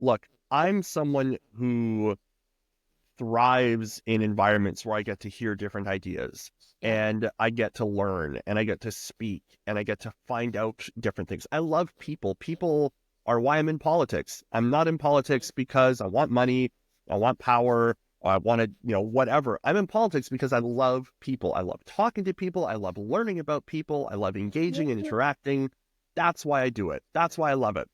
look, I'm someone who thrives in environments where I get to hear different ideas Yeah. and I get to learn and I get to speak and I get to find out different things. I love people. People are why I'm in politics. I'm not in politics because I want money, I want power, or I want to, whatever. I'm in politics because I love people. I love talking to people. I love learning about people. I love engaging and interacting. That's why I do it. That's why I love it.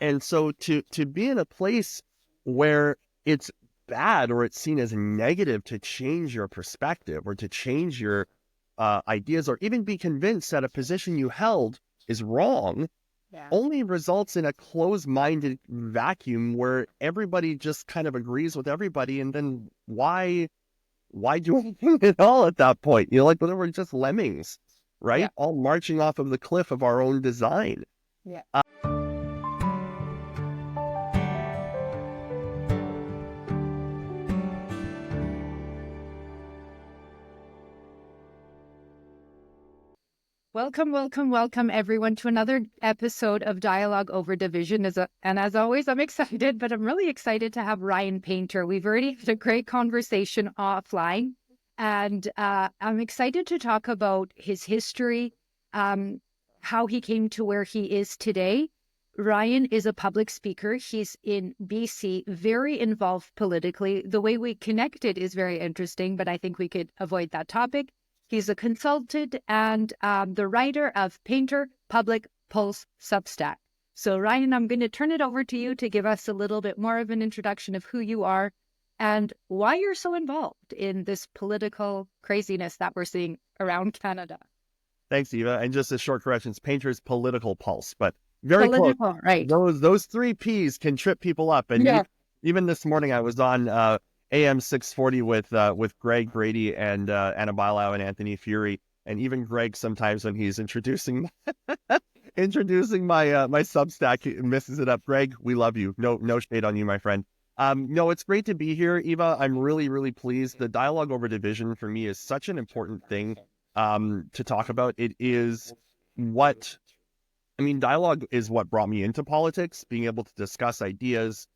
And so to be in a place where it's bad or it's seen as negative to change your perspective or to change your ideas or even be convinced that a position you held is wrong Yeah. only results in a closed-minded vacuum where everybody just kind of agrees with everybody. And then why do anything at all at that point? Like we're just lemmings, Yeah. right? All marching off of the cliff of our own design. Yeah. Welcome, welcome, welcome, everyone, to another episode of Dialogue Over Division. And as always, I'm excited, but I'm really excited to have Ryan Painter. We've already had a great conversation offline, and I'm excited to talk about his history, how he came to where he is today. Ryan is a public speaker. He's in BC, very involved politically. The way we connected is very interesting, but I think we could avoid that topic. He's a consultant and the writer of Painter Public Pulse Substack. So, Ryan, I'm going to turn it over to you to give us a little bit more of an introduction of who you are and why you're so involved in this political craziness that we're seeing around Canada. Thanks, Eva. And just a short corrections, Painter's political pulse, but very close. Political, right? Those three P's can trip people up. And Yeah. even this morning, I was on AM 640 with Greg Brady and Anna Bilau and Anthony Fury, and even Greg sometimes when he's introducing introducing my Substack he messes it up. Greg, we love you. No shade on you, my friend. No, it's great to be here, Eva. I'm really pleased. The dialogue over division for me is such an important thing to talk about. It is dialogue is what brought me into politics, being able to discuss ideas,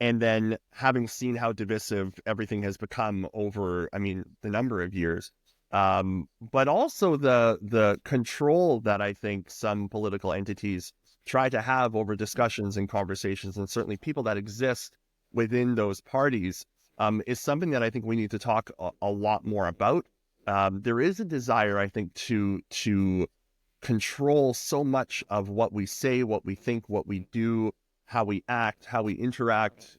and then having seen how divisive everything has become over, the number of years, but also the control that I think some political entities try to have over discussions and conversations, and certainly people that exist within those parties, is something that I think we need to talk a lot more about. There is a desire, I think, to control so much of what we say, what we think, what we do, how we act, how we interact,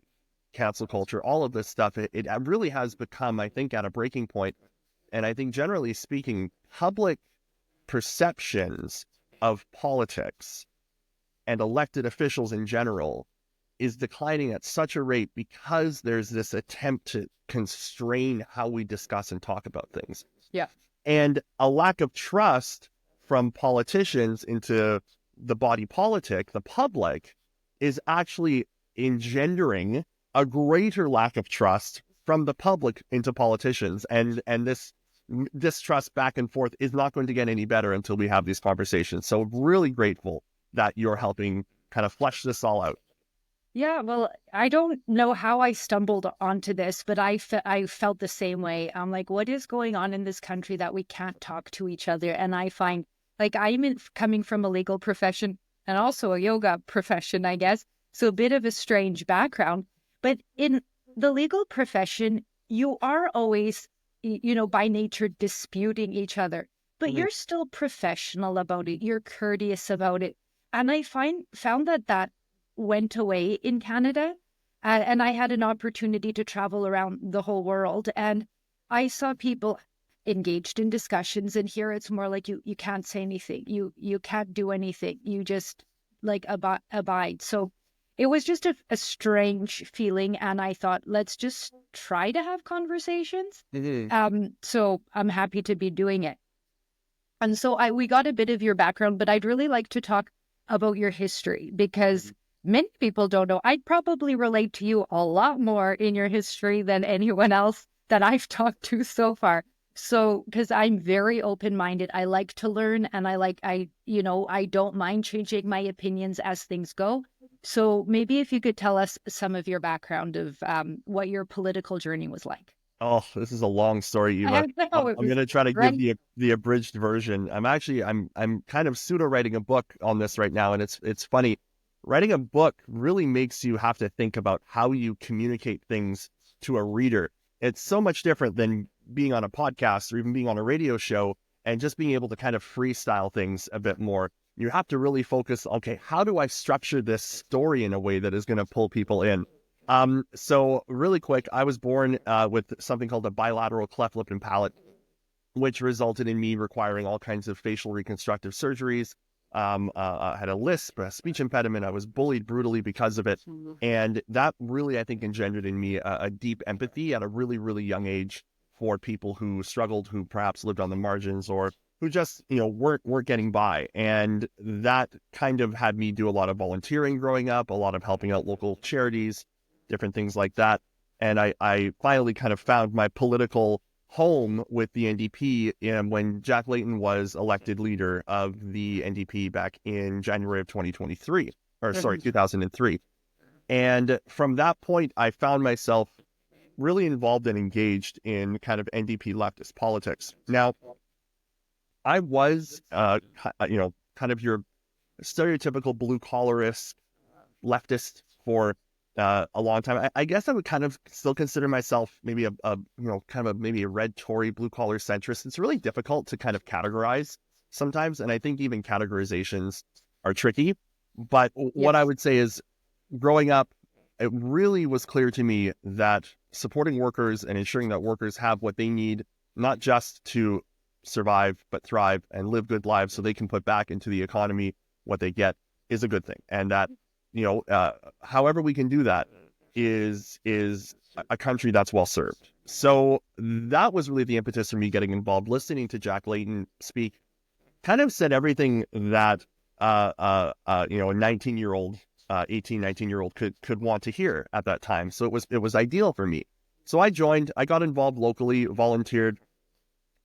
cancel culture, all of this stuff. It really has become, I think, at a breaking point. And I think generally speaking, public perceptions of politics and elected officials in general is declining at such a rate because there's this attempt to constrain how we discuss and talk about things. Yeah. And a lack of trust from politicians into the body politic, the public, is actually engendering a greater lack of trust from the public into politicians. And this distrust back and forth is not going to get any better until we have these conversations. So really grateful that you're helping kind of flesh this all out. Yeah, well, I don't know how I stumbled onto this, but I felt the same way. I'm like, what is going on in this country that we can't talk to each other? And I find, like, coming from a legal profession and also a yoga profession, I guess, so a bit of a strange background. But in the legal profession, you are always, by nature disputing each other, but you're still professional about it. You're courteous about it. And I found that went away in Canada. And I had an opportunity to travel around the whole world. And I saw people engaged in discussions. And here it's more like you can't say anything. You can't do anything. You just like abide. So it was just a strange feeling. And I thought, let's just try to have conversations. So I'm happy to be doing it. And so we got a bit of your background, but I'd really like to talk about your history because many people don't know. I'd probably relate to you a lot more in your history than anyone else that I've talked to so far. So, because I'm very open-minded, I like to learn and I don't mind changing my opinions as things go. So maybe if you could tell us some of your background of what your political journey was like. Oh, this is a long story, Eva. I know it I'm was going to try to give great. the abridged version. I'm kind of pseudo writing a book on this right now, and it's funny. Writing a book really makes you have to think about how you communicate things to a reader. It's so much different than being on a podcast or even being on a radio show and just being able to kind of freestyle things a bit more. You have to really focus, okay, how do I structure this story in a way that is going to pull people in? So really quick, I was born with something called a bilateral cleft lip and palate, which resulted in me requiring all kinds of facial reconstructive surgeries. I had a lisp, a speech impediment. I was bullied brutally because of it. And that really, I think, engendered in me a deep empathy at a really, really young age for people who struggled, who perhaps lived on the margins or who just, weren't getting by. And that kind of had me do a lot of volunteering growing up, a lot of helping out local charities, different things like that. And I finally kind of found my political home with the NDP when Jack Layton was elected leader of the NDP back in January of 2023, or sorry, 2003. And from that point, I found myself really involved and engaged in kind of NDP leftist politics. Now, I was, kind of your stereotypical blue collarist leftist for a long time. I guess I would kind of still consider myself maybe maybe a red Tory blue collar centrist. It's really difficult to kind of categorize sometimes, and I think even categorizations are tricky. But what I Yes. would say is, growing up, it really was clear to me that supporting workers and ensuring that workers have what they need, not just to survive, but thrive and live good lives so they can put back into the economy what they get, is a good thing. And that, however we can do that is a country that's well served. So that was really the impetus for me getting involved. Listening to Jack Layton speak kind of said everything that a 19-year-old, 18, 19-year-old could want to hear at that time. So it was ideal for me. So I got involved locally, volunteered,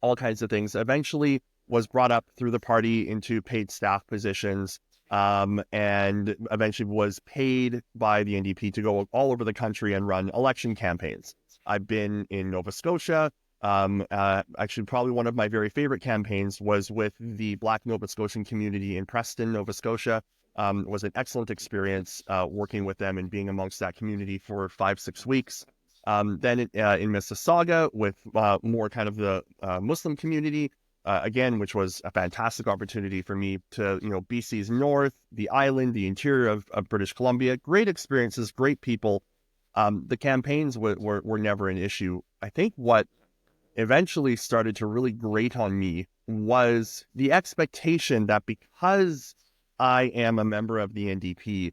all kinds of things. Eventually was brought up through the party into paid staff positions, and eventually was paid by the NDP to go all over the country and run election campaigns. I've been in Nova Scotia. Actually, probably one of my very favorite campaigns was with the Black Nova Scotian community in Preston, Nova Scotia. It was an excellent experience working with them and being amongst that community for 5-6 weeks. Then in Mississauga with more kind of the Muslim community, again, which was a fantastic opportunity for me to, BC's north, the island, the interior of British Columbia. Great experiences, great people. The campaigns were never an issue. I think what eventually started to really grate on me was the expectation that because I am a member of the NDP,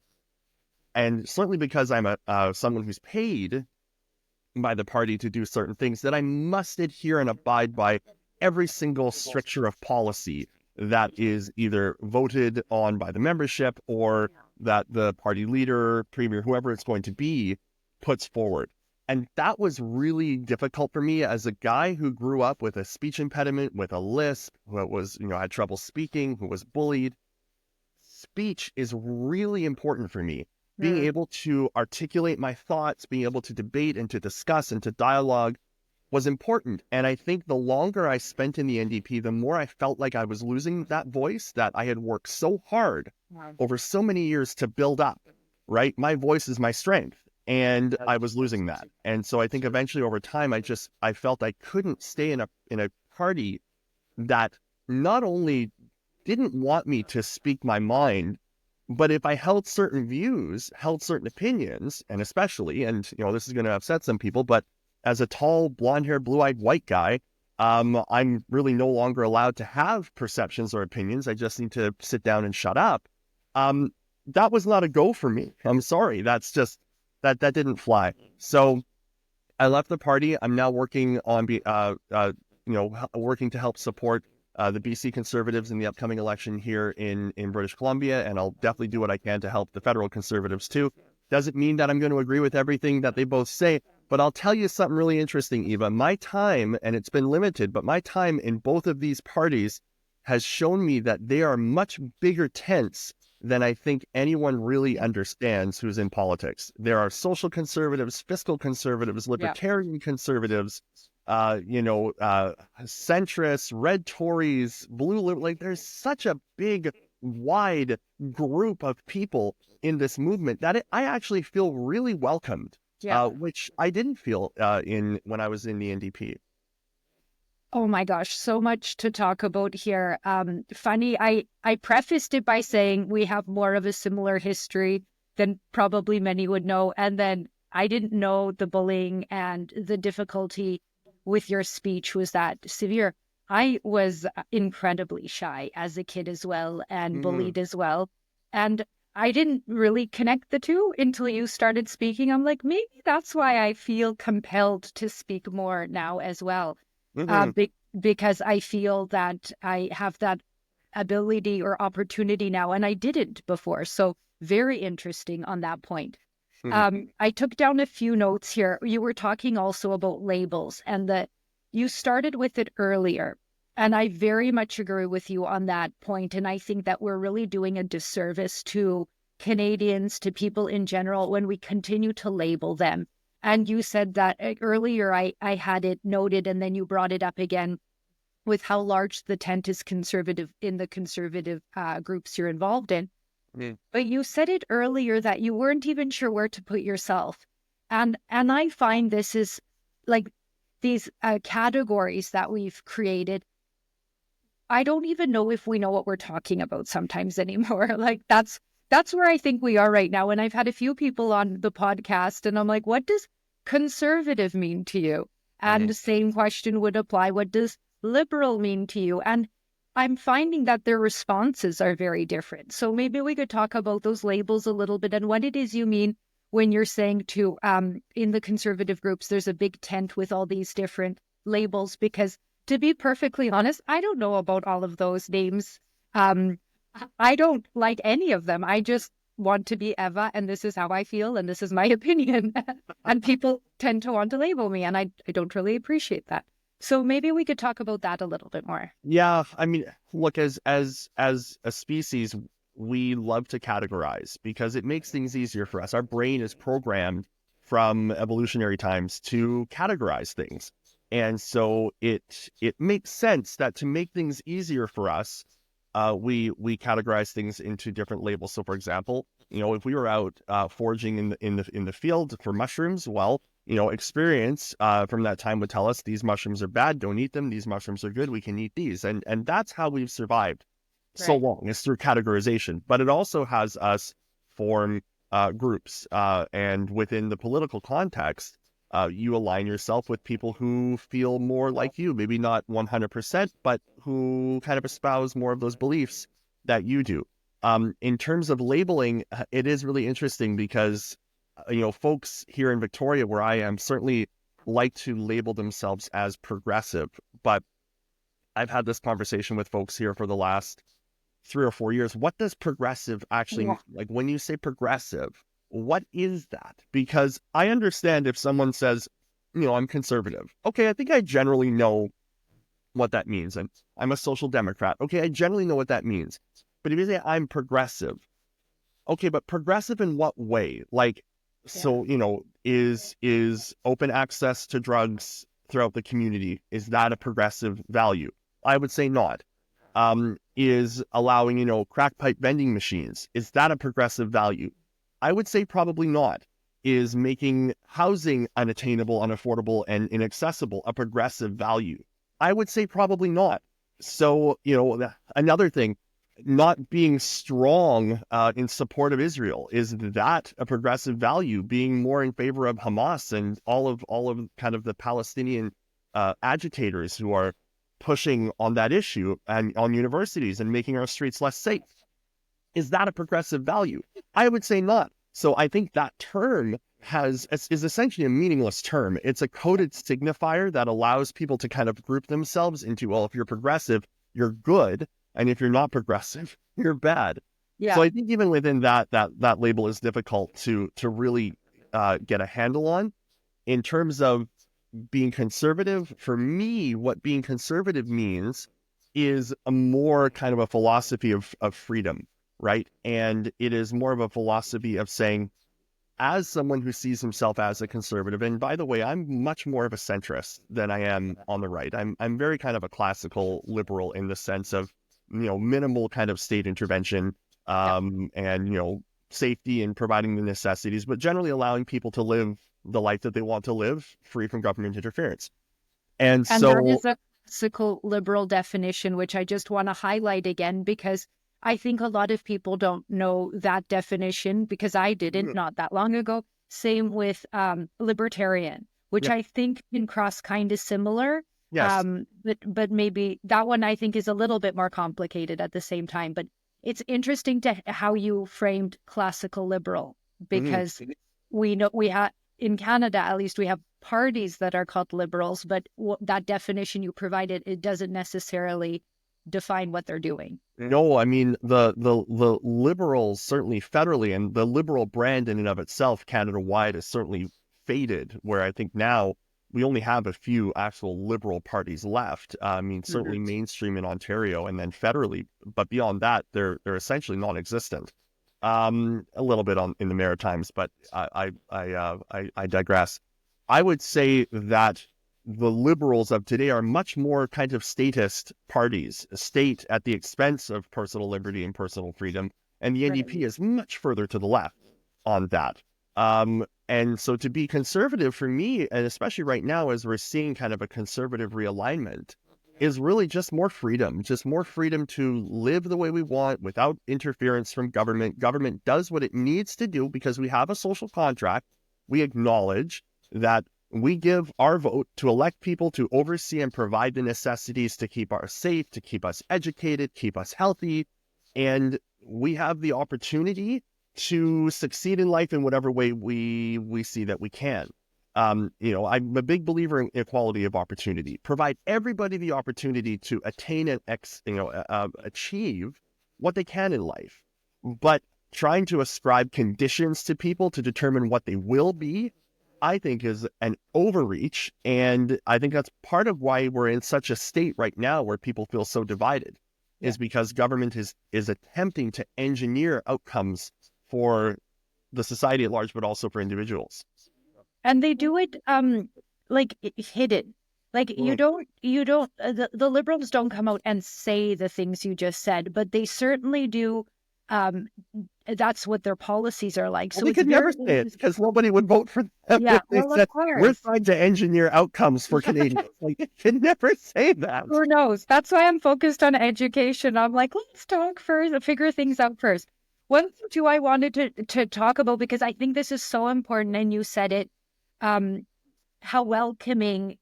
and certainly because I'm someone who's paid by the party to do certain things, that I must adhere and abide by every single stricture of policy that is either voted on by the membership or that the party leader, premier, whoever it's going to be, puts forward. And that was really difficult for me as a guy who grew up with a speech impediment, with a lisp, who was, had trouble speaking, who was bullied. Speech is really important for me. Being able to articulate my thoughts, being able to debate and to discuss and to dialogue was important. And I think the longer I spent in the NDP, the more I felt like I was losing that voice that I had worked so hard over so many years to build up, right? My voice is my strength. And I was losing that. And so I think eventually over time, I felt I couldn't stay in a party that not only didn't want me to speak my mind, but if I held certain views, held certain opinions, and especially, and this is going to upset some people, but as a tall, blonde-haired, blue-eyed white guy, I'm really no longer allowed to have perceptions or opinions. I just need to sit down and shut up. That was not a go for me. I'm sorry. That's just that didn't fly. So I left the party. I'm now working on working to help support the BC Conservatives in the upcoming election here in British Columbia, and I'll definitely do what I can to help the federal Conservatives too. Doesn't mean that I'm going to agree with everything that they both say, but I'll tell you something really interesting, Eva. My time, and it's been limited, but my time in both of these parties has shown me that they are much bigger tents than I think anyone really understands who's in politics. There are social conservatives, fiscal conservatives, Yeah. libertarian conservatives, centrists, red Tories, like there's such a big, wide group of people in this movement that I actually feel really welcomed, Yeah. which I didn't feel in when I was in the NDP. Oh my gosh, so much to talk about here. Funny, I prefaced it by saying we have more of a similar history than probably many would know. And then I didn't know the bullying and the difficulty with your speech was that severe. I was incredibly shy as a kid as well and Mm-hmm. bullied as well. And I didn't really connect the two until you started speaking. I'm like, maybe that's why I feel compelled to speak more now as well, Mm-hmm. because I feel that I have that ability or opportunity now, and I didn't before. So very interesting on that point. Mm-hmm. I took down a few notes here. You were talking also about labels, and that you started with it earlier. And I very much agree with you on that point. And I think that we're really doing a disservice to Canadians, to people in general, when we continue to label them. And you said that earlier, I had it noted, and then you brought it up again with how large the tent is conservative in the conservative groups you're involved in. Mm-hmm. But you said it earlier that you weren't even sure where to put yourself. And I find this is like these categories that we've created. I don't even know if we know what we're talking about sometimes anymore. Like that's where I think we are right now. And I've had a few people on the podcast and I'm like, what does conservative mean to you? And the same question would apply. What does liberal mean to you? And I'm finding that their responses are very different. So maybe we could talk about those labels a little bit and what it is you mean when you're saying to in the conservative groups, there's a big tent with all these different labels, because to be perfectly honest, I don't know about all of those names. Um, I don't like any of them. I just want to be Eva, and this is how I feel, and this is my opinion. And people tend to want to label me, and I don't really appreciate that. So maybe we could talk about that a little bit more. Yeah, I mean, look, as a species, we love to categorize because it makes things easier for us. Our brain is programmed from evolutionary times to categorize things. And so it makes sense that to make things easier for us, we categorize things into different labels. So for example, if we were out foraging in the field for mushrooms, well, experience from that time would tell us these mushrooms are bad, don't eat them. These mushrooms are good, we can eat these. And that's how we've survived so Right. long, is through categorization. But it also has us form groups. And within the political context, you align yourself with people who feel more like you, maybe not 100%, but who kind of espouse more of those beliefs that you do. In terms of labeling, it is really interesting because folks here in Victoria, where I am, certainly like to label themselves as progressive. But I've had this conversation with folks here for the last 3 or 4 years. What does progressive actually, Yeah. like when you say progressive, what is that? Because I understand if someone says, I'm conservative. Okay, I think I generally know what that means. And I'm a social democrat. Okay, I generally know what that means. But if you say I'm progressive, okay, but progressive in what way? Like, Yeah. so, is open access to drugs throughout the community, is that a progressive value? I would say not. Is allowing, crack pipe vending machines, is that a progressive value? I would say probably not. Is making housing unattainable, unaffordable, and inaccessible a progressive value? I would say probably not. So, another thing, not being strong in support of Israel, is that a progressive value? Being more in favor of Hamas and all of kind of the Palestinian agitators who are pushing on that issue and on universities and making our streets less safe, is that a progressive value? I would say not. So I think that term is essentially a meaningless term. It's a coded signifier that allows people to kind of group themselves into, well, if you're progressive, you're good, and if you're not progressive, you're bad. So Yeah. I think even within that label is difficult to really get a handle on. In terms of being conservative, for me, what being conservative means is a more kind of a philosophy of freedom, right? And it is more of a philosophy of saying, as someone who sees himself as a conservative, and by the way, I'm much more of a centrist than I am on the right. I'm very kind of a classical liberal in the sense of, minimal kind of state intervention, Yeah. and, safety and providing the necessities, but generally allowing people to live the life that they want to live free from government interference. And And that so, is a classical liberal definition, which I just want to highlight again, because I think a lot of people don't know that definition because I didn't mm, not that long ago. Same with libertarian, which yeah, I think can cross kind of similar. yes. But maybe that one I think is a little bit more complicated at the same time. But it's interesting to how you framed classical liberal Mhm. because we know we have in Canada, at least we have parties that are called liberals, but that definition you provided, it doesn't necessarily define what they're doing. No, I mean the liberals certainly federally, and the liberal brand in and of itself, Canada wide, is certainly faded. Where I think now we only have a few actual liberal parties left. I mean, certainly Mhm. mainstream in Ontario, and then federally, but beyond that, they're essentially non-existent. A little bit in the Maritimes, but I digress. I would say that the liberals of today are much more kind of statist parties, a state at the expense of personal liberty and personal freedom. And the Right. NDP is much further to the left on that. And so to be conservative for me, and especially right now, as we're seeing kind of a conservative realignment, is really just more freedom to live the way we want without interference from government. Government does what it needs to do because we have a social contract. We acknowledge that we give our vote to elect people to oversee and provide the necessities to keep us safe, to keep us educated, keep us healthy. And we have the opportunity to succeed in life in whatever way we see that we can. I'm a big believer in equality of opportunity. Provide everybody the opportunity to attain and achieve what they can in life. But trying to ascribe conditions to people to determine what they will be, I think, is an overreach. And I think that's part of why we're in such a state right now where people feel so divided, Yeah. is because government is attempting to engineer outcomes for the society at large, but also for individuals. And they do it like hidden. Like the liberals don't come out and say the things you just said, but they certainly do. Um, that's what their policies are like. Well, So they it's could never very say it because nobody would vote for them yeah. if they Well, of said, we're course. trying to engineer outcomes for Canadians. Like, they could never say that. Who knows? That's why I'm focused on education. I'm like, let's talk first, figure things out first. One thing too I wanted to talk about because I think this is so important, and you said it, um, how welcoming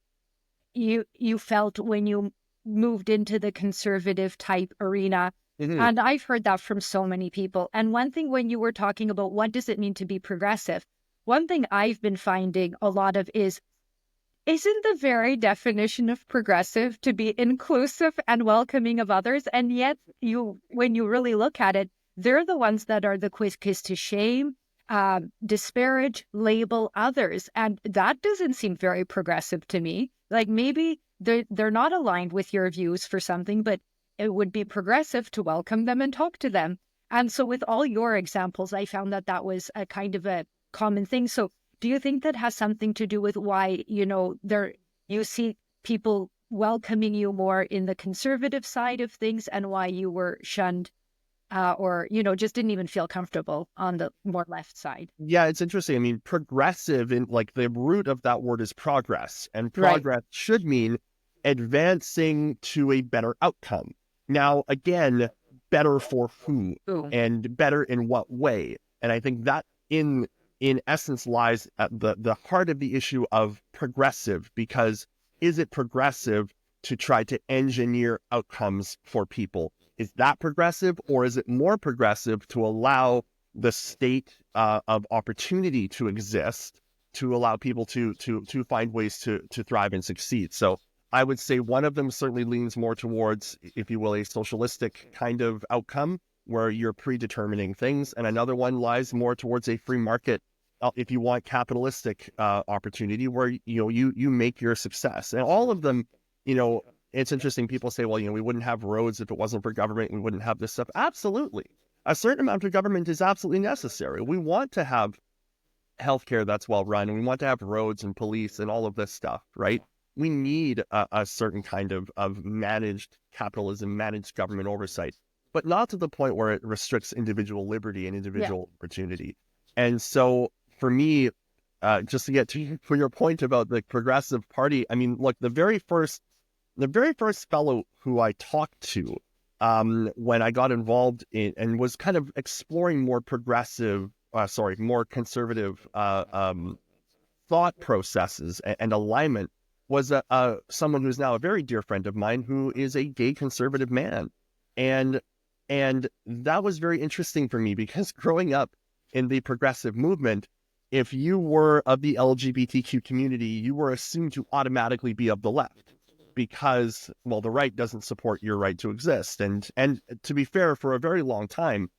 you felt when you moved into the conservative type arena. Mhm. And I've heard that from so many people. And one thing when you were talking about what does it mean to be progressive, one thing I've been finding a lot of is isn't the very definition of progressive to be inclusive and welcoming of others? And yet, when you really look at it, they're the ones that are the quickest to shame, disparage, label others, and that doesn't seem very progressive to me. Like maybe they're not aligned with your views for something, but it would be progressive to welcome them and talk to them. And so, with all your examples, I found that that was a kind of a common thing. So do you think that has something to do with why, there you see people welcoming you more in the conservative side of things and why you were shunned or, just didn't even feel comfortable on the more left side? Yeah, it's interesting. I mean, progressive, in like the root of that word is progress, and Right. progress should mean advancing to a better outcome. Now, again, better for who Ooh. and better in what way? And I think that in essence lies at the heart of the issue of progressive, because is it progressive to try to engineer outcomes for people? Is that progressive, or is it more progressive to allow the state of opportunity to exist, to allow people to find ways to thrive and succeed? So I would say one of them certainly leans more towards, if you will, a socialistic kind of outcome where you're predetermining things, and another one lies more towards a free market, if you want, capitalistic opportunity where you make your success. And all of them, you know, it's interesting. People say, well, we wouldn't have roads if it wasn't for government. We wouldn't have this stuff. Absolutely. a certain amount of government is absolutely necessary. We want to have healthcare that's well run, and we want to have roads and police and all of this stuff, right? We need a certain kind of managed capitalism, managed government oversight, but not to the point where it restricts individual liberty and Yeah. individual opportunity. And so for me, just to get to for your point about the Progressive Party, I mean, look, the very first fellow who I talked to when I got involved in and was kind of exploring more more conservative thought processes and alignment was someone who's now a very dear friend of mine who is a gay conservative man. And that was very interesting for me because growing up in the progressive movement, if you were of the LGBTQ community, you were assumed to automatically be of the left because, well, the right doesn't support your right to exist. And to be fair, for a very long time,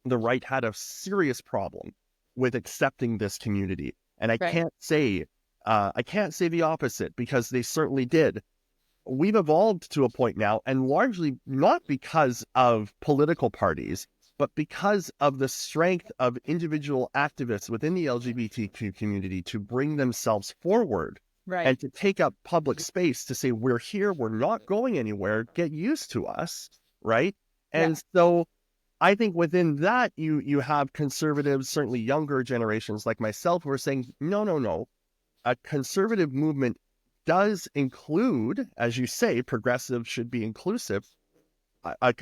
the right had a serious problem with accepting this community. And I Right. can't say the opposite because they certainly did. We've evolved to a point now, and largely not because of political parties, but because of the strength of individual activists within the LGBTQ community to bring themselves forward Right. and to take up public space to say, we're here, we're not going anywhere, get used to us, right? Yeah. And so I think within that, you have conservatives, certainly younger generations like myself, who are saying, no, no, no. A conservative movement does include, as you say, progressive should be inclusive.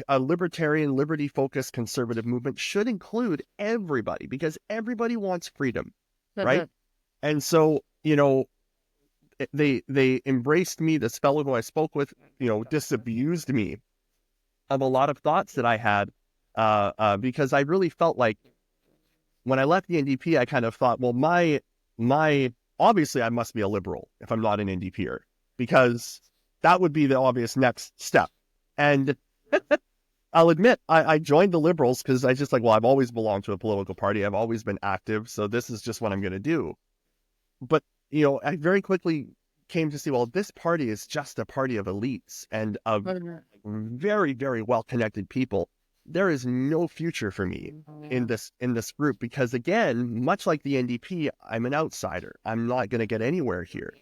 A libertarian, liberty-focused conservative movement should include everybody because everybody wants freedom, right? Mhm. And so, they embraced me. This fellow who I spoke with, disabused me of a lot of thoughts that I had because I really felt like when I left the NDP, I kind of thought, well, my obviously I must be a liberal if I'm not an NDPer because that would be the obvious next step. And I'll admit I joined the Liberals because I just like, well, I've always belonged to a political party. I've always been active, so this is just what I'm going to do. But I very quickly came to see, well, this party is just a party of elites and of Mhm. very, very well-connected people. There is no future for me in this group because, again, much like the NDP, I'm an outsider. I'm not going to get anywhere here.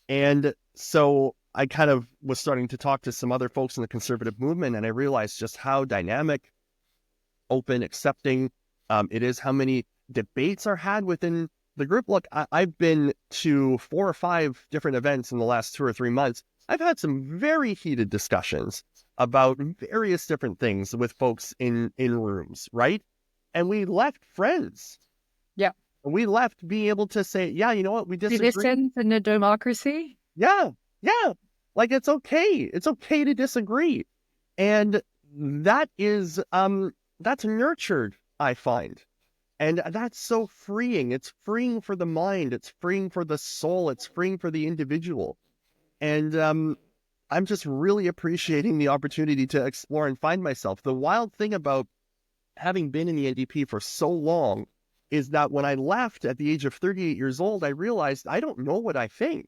And so I kind of was starting to talk to some other folks in the conservative movement, and I realized just how dynamic, open, accepting it is, how many debates are had within the group. Look, I've been to 4 or 5 different events in the last 2 or 3 months. I've had some very heated discussions about various different things with folks in rooms, right? And we left friends. Yeah. We left being able to say, yeah, you know what, we disagree. Citizens in a democracy. Yeah, yeah. Like it's okay. It's okay to disagree. And that is that's nurtured, I find. And that's so freeing. It's freeing for the mind. It's freeing for the soul. It's freeing for the individual. And I'm just really appreciating the opportunity to explore and find myself. The wild thing about having been in the NDP for so long is that when I left at the age of 38 years old, I realized I don't know what I think.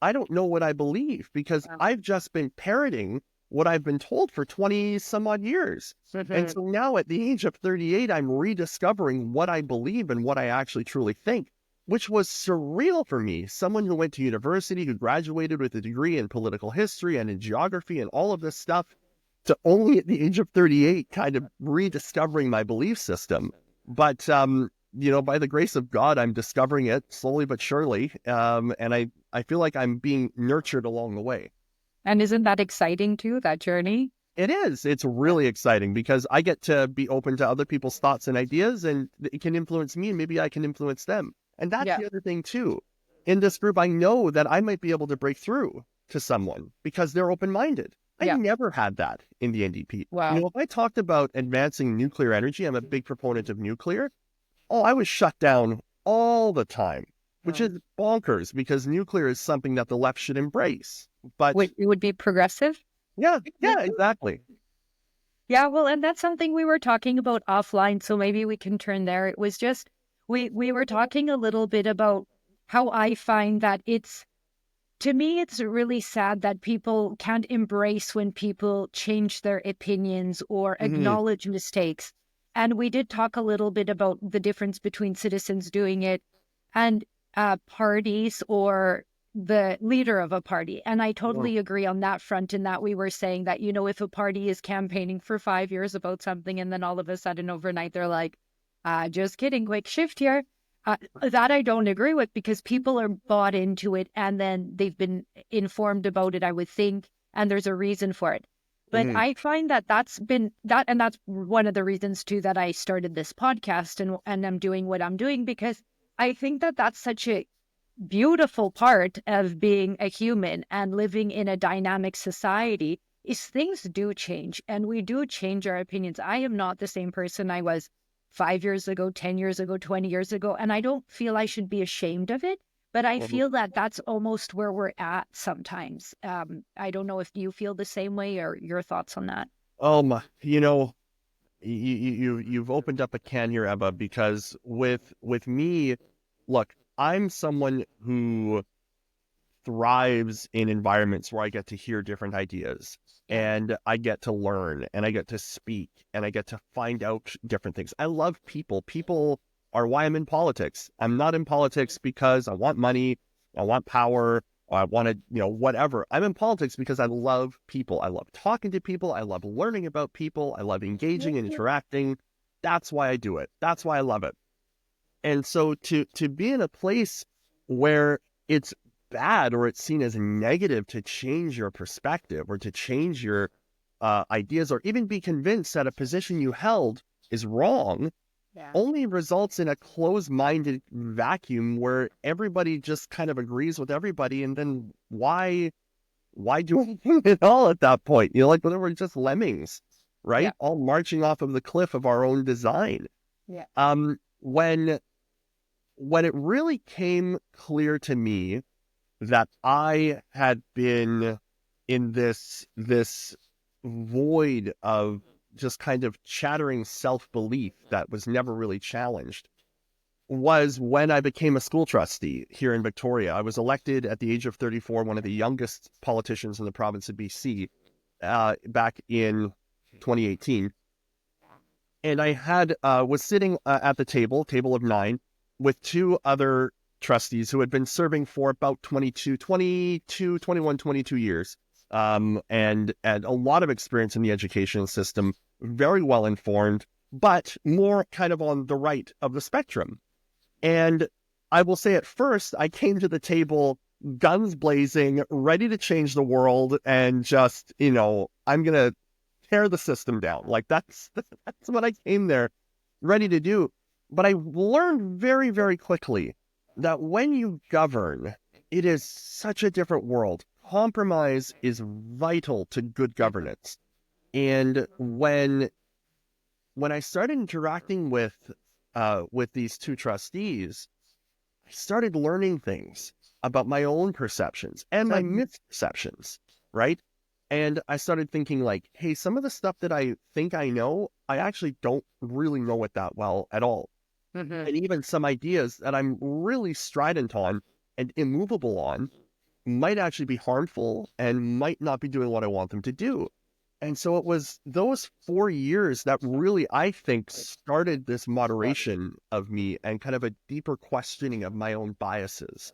I don't know what I believe because Wow. I've just been parroting what I've been told for 20 some odd years. And Mhm. so now at the age of 38, I'm rediscovering what I believe and what I actually truly think, which was surreal for me. Someone who went to university, who graduated with a degree in political history and in geography and all of this stuff, to only at the age of 38 kind of rediscovering my belief system. But, by the grace of God, I'm discovering it slowly but surely. And I feel like I'm being nurtured along the way. And isn't that exciting too, that journey? It is. It's really exciting because I get to be open to other people's thoughts and ideas, and it can influence me, and maybe I can influence them. And that's Yeah. the other thing, too. In this group, I know that I might be able to break through to someone because they're open minded. I Yeah. never had that in the NDP. Wow. If I talked about advancing nuclear energy, I'm a big proponent of nuclear. Oh, I was shut down all the time, which Wow. is bonkers because nuclear is something that the left should embrace. But It would be progressive? yeah, yeah, exactly. Yeah, well, and that's something we were talking about offline, so maybe we can turn there. It was just we were talking a little bit about how I find that to me it's really sad that people can't embrace when people change their opinions or Hmm. acknowledge mistakes. And we did talk a little bit about the difference between citizens doing it and parties or the leader of a party. And I Well, totally agree on that front, in that we were saying that, if a party is campaigning for 5 years about something and then all of a sudden overnight they're like, just kidding, quick shift here. That I don't agree with, because people are bought into it and then they've been informed about it, I would think, and there's a reason for it. But mhm. I find that and that's one of the reasons too that I started this podcast and I'm doing what I'm doing, because I think that that's such a beautiful part of being a human and living in a dynamic society, is things do change and we do change our opinions. I am not the same person I was 5 years ago, 10 years ago, 20 years ago, and I don't feel I should be ashamed of it. But I Well, feel that that's almost where we're at sometimes. I don't know if you feel the same way, or your thoughts on that. my, you've opened up a can here, Ebba, because with me, look, I'm someone who thrives in environments where I get to hear different ideas Yeah. and I get to learn and I get to speak and I get to find out different things. I love people. People are why I'm in politics. I'm not in politics because I want money, I want power, or I want to, whatever. I'm in politics because I love people. I love talking to people. I love learning about people. I love engaging and interacting. That's why I do it. That's why I love it. And so to be in a place where it's bad or it's seen as negative to change your perspective or to change your ideas or even be convinced that a position you held is wrong Yeah. only results in a closed-minded vacuum where everybody just kind of agrees with everybody. And then why do anything at all at that point? Like when we're just lemmings, Yeah. right? All marching off of the cliff of our own design. Yeah. When it really came clear to me that I had been in this void of just kind of chattering self-belief that was never really challenged, was when I became a school trustee here in Victoria. I was elected at the age of 34, one of the youngest politicians in the province of BC, back in 2018. And I was sitting at the table of nine, with two other trustees who had been serving for about 21, 22 years, and a lot of experience in the educational system, very well informed, but more kind of on the right of the spectrum. And I will say, at first, I came to the table guns blazing, ready to change the world, and just, I'm going to tear the system down. Like that's what I came there ready to do. But I learned very, very quickly that when you govern, it is such a different world. Compromise is vital to good governance. And when I started interacting with these two trustees, I started learning things about my own perceptions and my misperceptions, right? And I started thinking like, hey, some of the stuff that I think I know, I actually don't really know it that well at all. Mm-hmm. And even some ideas that I'm really strident on and immovable on might actually be harmful and might not be doing what I want them to do. And so it was those 4 years that really, I think, started this moderation of me and kind of a deeper questioning of my own biases.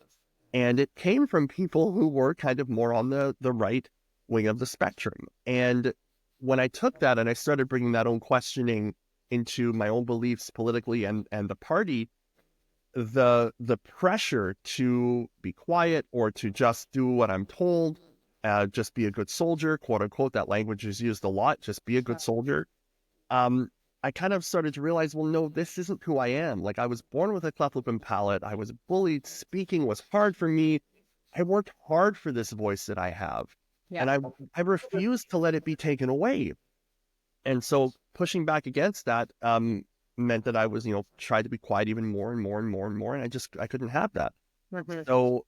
And it came from people who were kind of more on the right wing of the spectrum. And when I took that and I started bringing that own questioning into my own beliefs politically and the party, the pressure to be quiet or to just do what I'm told, just be a good soldier, quote unquote, that language is used a lot, just be a good soldier. I kind of started to realize, well, no, this isn't who I am. Like, I was born with a cleft lip and palate. I was bullied. Speaking was hard for me. I worked hard for this voice that I have. Yeah. And I refused to let it be taken away. And so pushing back against that meant that I was, tried to be quiet even more and more and more and more. And I couldn't have that. Mm-hmm. So,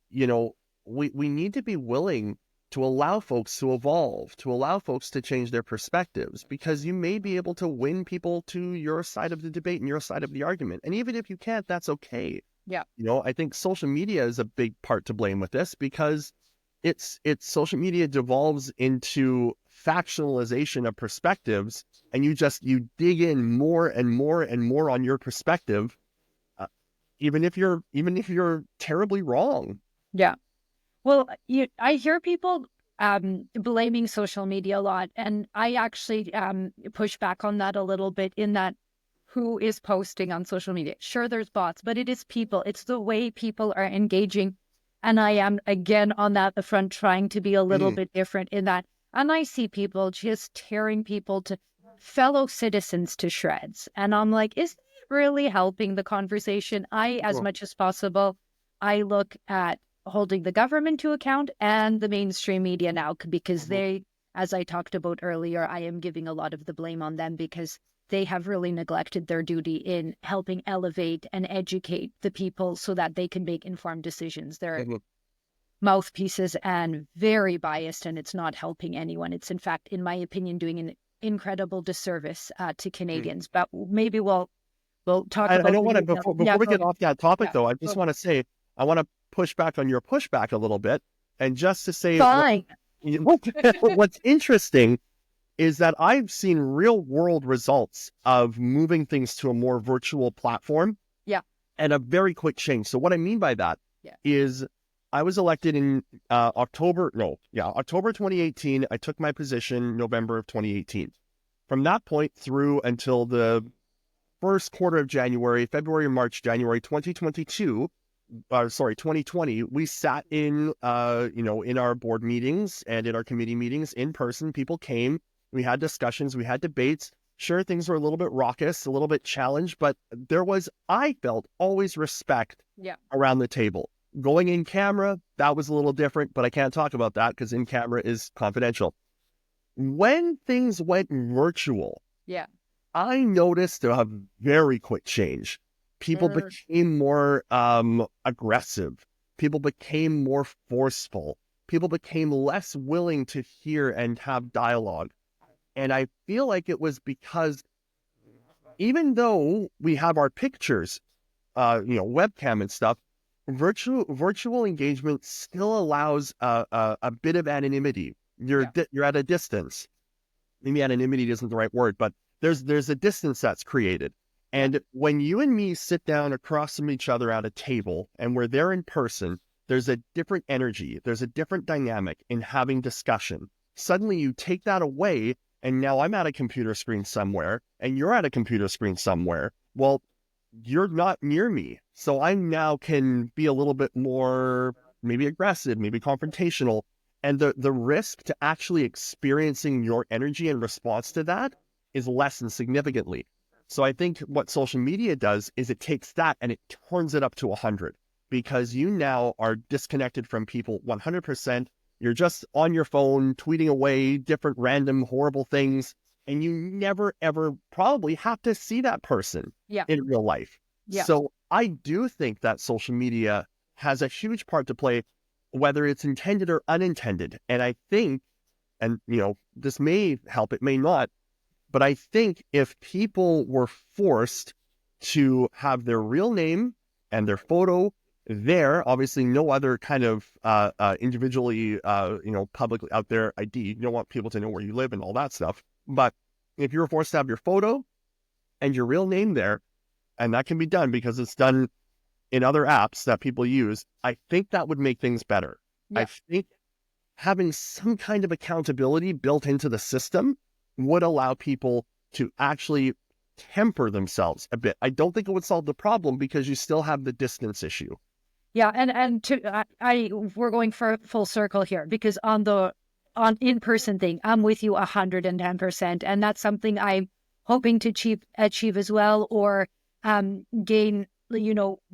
we need to be willing to allow folks to evolve, to allow folks to change their perspectives, because you may be able to win people to your side of the debate and your side of the argument. And even if you can't, that's okay. Yeah. I think social media is a big part to blame with this, because it's social media devolves into factionalization of perspectives, and you dig in more and more and more on your perspective, even if you're terribly wrong. Yeah. Well, I hear people blaming social media a lot, and I actually push back on that a little bit in that who is posting on social media? Sure, there's bots, but it is people. It's the way people are engaging. And I am, again, on the front trying to be a little bit different in that. And I see people just tearing fellow citizens to shreds. And I'm like, is it really helping the conversation? As much as possible, I look at holding the government to account and the mainstream media now, because they, as I talked about earlier, I am giving a lot of the blame on them because they have really neglected their duty in helping elevate and educate the people so that they can make informed decisions. They're mouthpieces and very biased, and it's not helping anyone. It's, in fact, in my opinion, doing an incredible disservice to Canadians. But maybe we'll talk about. I don't want to before we get off that topic, though. I just want to say I want to push back on your pushback a little bit, and just to say, fine. What's interesting is that I've seen real world results of moving things to a more virtual platform. Yeah. And a very quick change. So what I mean by that is I was elected in October 2018. I took my position November of 2018. From that point through until the first quarter of February, March, January 2022, 2020, we sat in our board meetings and in our committee meetings in person. People came. We had discussions, we had debates. Sure, things were a little bit raucous, a little bit challenged, but there was, I felt, always respect around the table. Going in camera, that was a little different, but I can't talk about that because in camera is confidential. When things went virtual, I noticed a very quick change. People became more aggressive. People became more forceful. People became less willing to hear and have dialogue. And I feel like it was because even though we have our pictures, webcam and stuff, virtual engagement still allows a bit of anonymity. You're at a distance. Maybe anonymity isn't the right word, but there's a distance that's created. And when you and me sit down across from each other at a table and we're there in person, there's a different energy. There's a different dynamic in having discussion. Suddenly you take that away, and now I'm at a computer screen somewhere, and you're at a computer screen somewhere. Well, you're not near me. So I now can be a little bit more maybe aggressive, maybe confrontational. And the risk to actually experiencing your energy in response to that is lessened significantly. So I think what social media does is it takes that and it turns it up to 100, because you now are disconnected from people 100%. You're just on your phone, tweeting away different random, horrible things, and you never, ever probably have to see that person in real life. Yeah. So I do think that social media has a huge part to play, whether it's intended or unintended. And I think, and this may help, it may not, but I think if people were forced to have their real name and their photo there, obviously no other kind of individually, publicly out there ID. You don't want people to know where you live and all that stuff. But if you were forced to have your photo and your real name there, and that can be done because it's done in other apps that people use, I think that would make things better. Yeah. I think having some kind of accountability built into the system would allow people to actually temper themselves a bit. I don't think it would solve the problem because you still have the distance issue. Yeah, and we're going for full circle here, because on in-person thing, I'm with you 110%, and that's something I'm hoping to achieve as well, or gain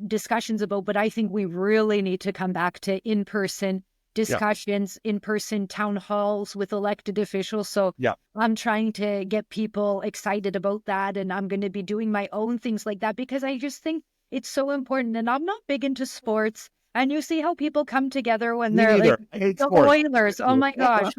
discussions about. But I think we really need to come back to in-person discussions, in-person town halls with elected officials. So I'm trying to get people excited about that, and I'm going to be doing my own things like that, because I just think it's so important. And I'm not big into sports. And you see how people come together when they're like the Oilers. Oh my gosh.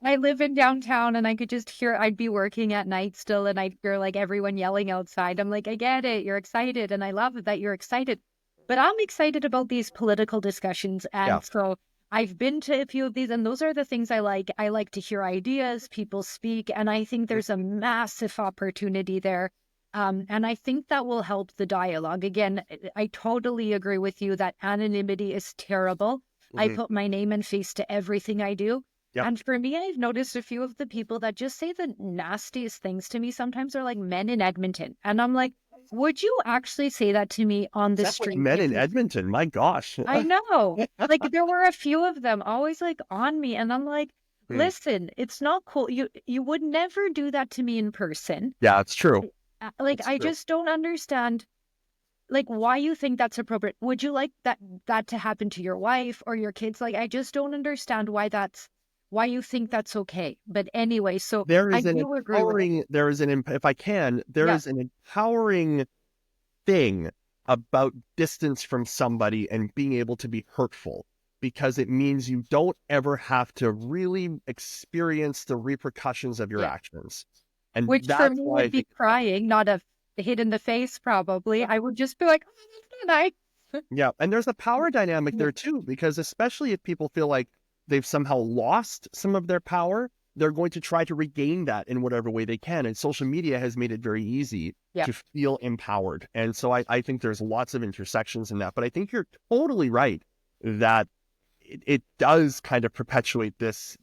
I live in downtown, and I could just hear, I'd be working at night still, and I'd hear like everyone yelling outside. I'm like, I get it. You're excited. And I love it that you're excited. But I'm excited about these political discussions. And so I've been to a few of these, and those are the things I like. I like to hear ideas, people speak, and I think there's a massive opportunity there. And I think that will help the dialogue. Again, I totally agree with you that anonymity is terrible. I Mhm. put my name and face to everything I do. Yep. And for me, I've noticed a few of the people that just say the nastiest things to me sometimes are like men in Edmonton. And I'm like, would you actually say that to me on the Except with street men if in you Edmonton, my gosh. I know. Like there were a few of them always like on me and I'm like, Hmm. listen, it's not cool. You would never do that to me in person. Yeah, it's true. Like It's I true. just don't understand like why you think that's appropriate. Would you like that to happen to your wife or your kids? Like I just don't understand why you think that's okay. But anyway, so There I is an do agree with empowering, there is an, if I can, there yeah, is an empowering thing about distance from somebody and being able to be hurtful because it means you don't ever have to really experience the repercussions of your yeah. actions. And Which for that's me why I would be think it's helpful. crying, not a hit in the face, probably. I would just be like, oh, that's not nice. Yeah. And there's a power dynamic Yeah. there too, because especially if people feel like they've somehow lost some of their power, they're going to try to regain that in whatever way they can. And social media has made it very easy Yeah. to feel empowered. And so I think there's lots of intersections in that. But I think you're totally right that it does kind of perpetuate this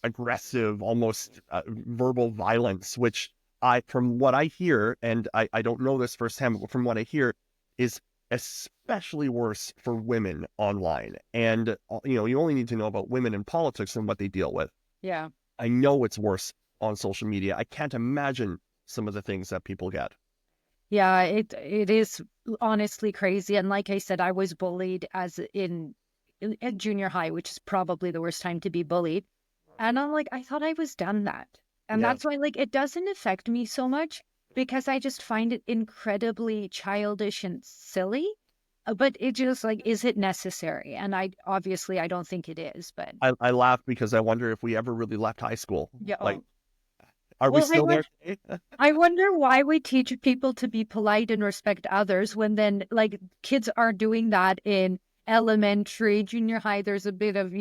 aggressive, almost verbal violence, which from what I hear, and I don't know this firsthand, but from what I hear, is especially worse for women online. And you only need to know about women in politics and what they deal with. Yeah. I know it's worse on social media. I can't imagine some of the things that people get. Yeah, it is honestly crazy. And like I said, I was bullied as at junior high, which is probably the worst time to be bullied. And I'm like, I thought I was done that. And Yeah. that's why like it doesn't affect me so much because I just find it incredibly childish and silly. But it just like, is it necessary? And I don't think it is, but I laugh because I wonder if we ever really left high school. yeah. Like, Oh, are we well, still there today? I wonder why we teach people to be polite and respect others when then like kids are doing that in elementary, junior high. There's a bit of,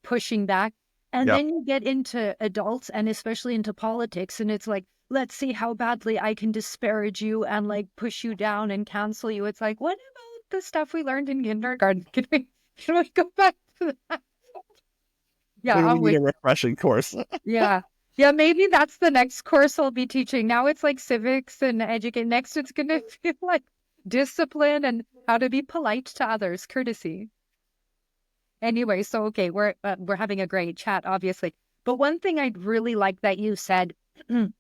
pushing back. And Yeah. then you get into adults and especially into politics. And it's like, let's see how badly I can disparage you and like push you down and cancel you. It's like, what about the stuff we learned in kindergarten? Can we go back to that? Yeah, Maybe we I'll need wait. a refreshing course. Yeah. Yeah, maybe that's the next course I'll be teaching. Now it's like civics and educate. Next, it's going to feel like discipline and how to be polite to others, courtesy. Anyway, so okay, we're having a great chat, obviously. But one thing I'd really like that you said, and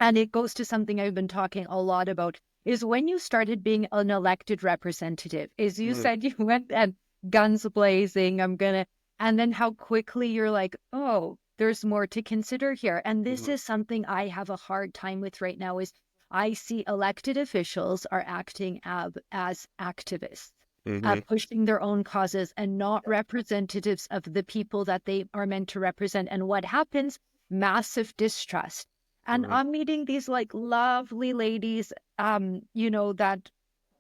it goes to something I've been talking a lot about, is when you started being an elected representative, is you Mm, said you went and guns blazing, and then how quickly you're like, oh, there's more to consider here. And this mhm, is something I have a hard time with right now is I see elected officials are acting as activists, mhm, pushing their own causes and not representatives of the people that they are meant to represent. And what happens? Massive distrust. And mhm, I'm meeting these like lovely ladies, that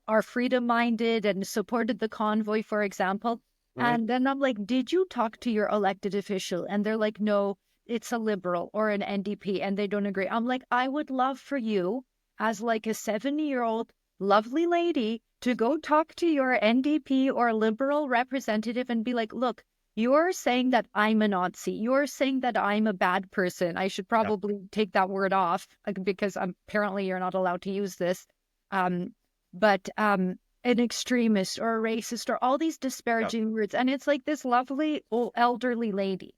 are freedom minded and supported the convoy, for example. mhm. And then I'm like, did you talk to your elected official? And they're like, no, it's a liberal or an NDP and they don't agree. I'm like, I would love for you as like a 70-year-old lovely lady to go talk to your NDP or liberal representative and be like, look, you're saying that I'm a Nazi. You're saying that I'm a bad person. I should Yeah, probably take that word off because apparently you're not allowed to use this. Um, but an extremist or a racist or all these yeah, disparaging words. And it's like this lovely old elderly lady.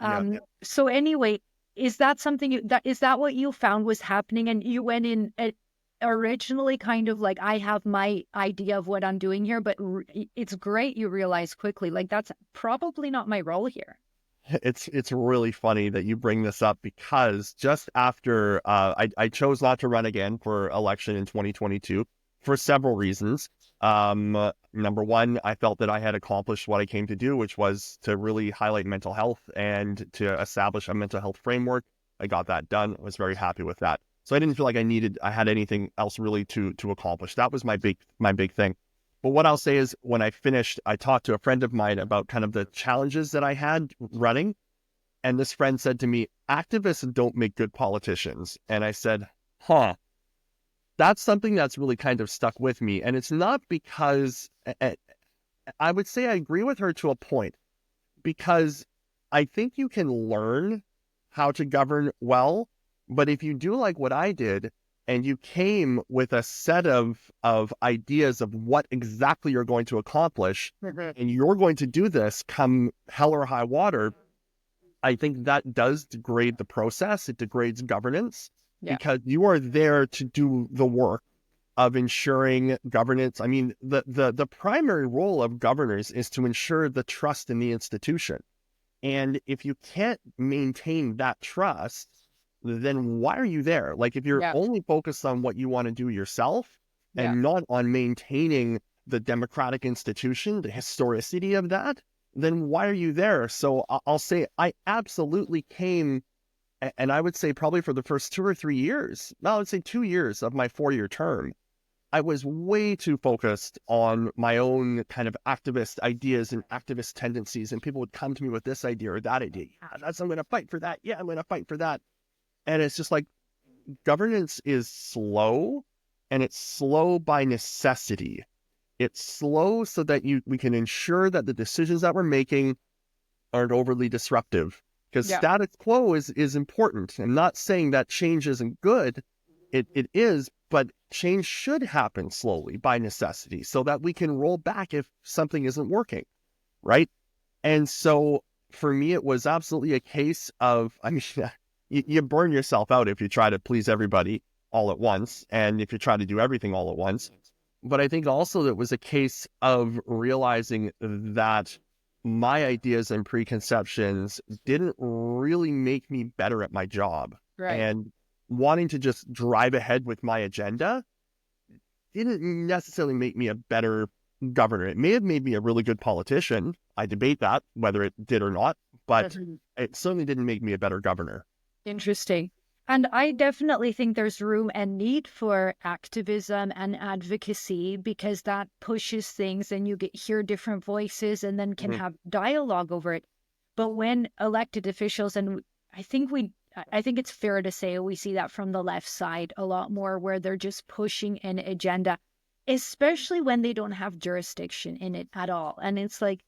yeah. So anyway, is that something is that what you found was happening? And you went in originally kind of like, I have my idea of what I'm doing here, but it's great you realize quickly, like that's probably not my role here. It's really funny that you bring this up because just after I chose not to run again for election in 2022 for several reasons. Number one, I felt that I had accomplished what I came to do, which was to really highlight mental health and to establish a mental health framework. I got that done. I was very happy with that. So I didn't feel like I had anything else really to accomplish. That was my big thing. But what I'll say is when I finished, I talked to a friend of mine about kind of the challenges that I had running. And this friend said to me, activists don't make good politicians. And I said, huh, that's something that's really kind of stuck with me. And it's not because I would say I agree with her to a point, because I think you can learn how to govern well. But if you do like what I did, and you came with a set of ideas of what exactly you're going to accomplish, and you're going to do this come hell or high water, I think that does degrade the process. It degrades governance because you are there to do the work of ensuring governance. I mean, the primary role of governors is to ensure the trust in the institution. And if you can't maintain that trust, then why are you there? Like, if you're only focused on what you want to do yourself and not on maintaining the democratic institution, the historicity of that, then why are you there? So I'll say I absolutely came, and I would say probably for the first 2 or 3 years, I would say 2 years of my 4-year term, I was way too focused on my own kind of activist ideas and activist tendencies. And people would come to me with this idea or that idea. Yeah, I'm going to fight for that. Yeah, I'm going to fight for that. And it's just like, governance is slow, and it's slow by necessity. It's slow so that we can ensure that the decisions that we're making aren't overly disruptive. Because status quo is important. I'm not saying that change isn't good. It is, but change should happen slowly by necessity so that we can roll back if something isn't working, right? And so for me, it was absolutely a case of, I mean, you burn yourself out if you try to please everybody all at once, and if you try to do everything all at once. But I think also that it was a case of realizing that my ideas and preconceptions didn't really make me better at my job. Right. And wanting to just drive ahead with my agenda didn't necessarily make me a better governor. It may have made me a really good politician. I debate that, whether it did or not, but it certainly didn't make me a better governor. Interesting. And I definitely think there's room and need for activism and advocacy, because that pushes things and you hear different voices and then can have dialogue over it. But when elected officials, and I think it's fair to say we see that from the left side a lot more, where they're just pushing an agenda, especially when they don't have jurisdiction in it at all. And it's like,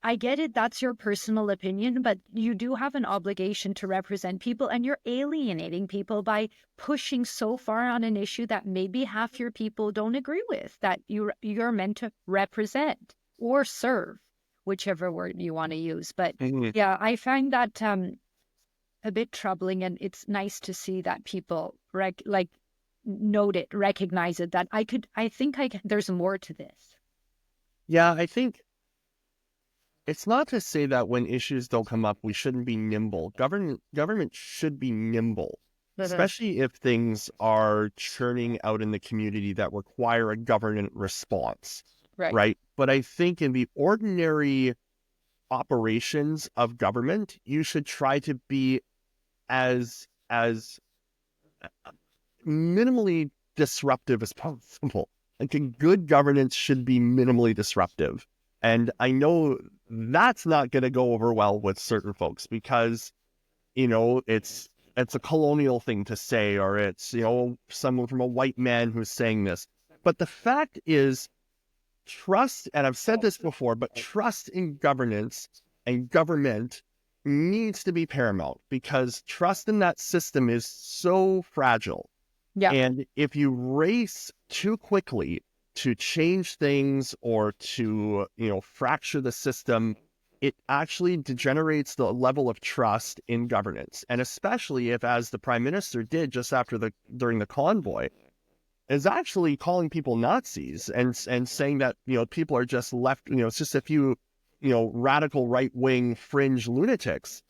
I get it, that's your personal opinion, but you do have an obligation to represent people, and you're alienating people by pushing so far on an issue that maybe half your people don't agree with, that you're meant to represent or serve, whichever word you want to use. But yeah, I find that a bit troubling, and it's nice to see that people note it, recognize it, that there's more to this. Yeah, I think it's not to say that when issues don't come up, we shouldn't be nimble. Government should be nimble, especially if things are churning out in the community that require a government response, right? But I think in the ordinary operations of government, you should try to be as minimally disruptive as possible. Like, a good governance should be minimally disruptive. And I know that's not going to go over well with certain folks, because, it's a colonial thing to say, or it's, someone from a white man who's saying this. But the fact is, trust, and I've said this before, but trust in governance and government needs to be paramount, because trust in that system is so fragile. Yeah. And if you race too quickly to change things or to, fracture the system, it actually degenerates the level of trust in governance. And especially if, as the Prime Minister did just during the convoy, is actually calling people Nazis and saying that, people are just left, it's just a few, radical right-wing fringe lunatics.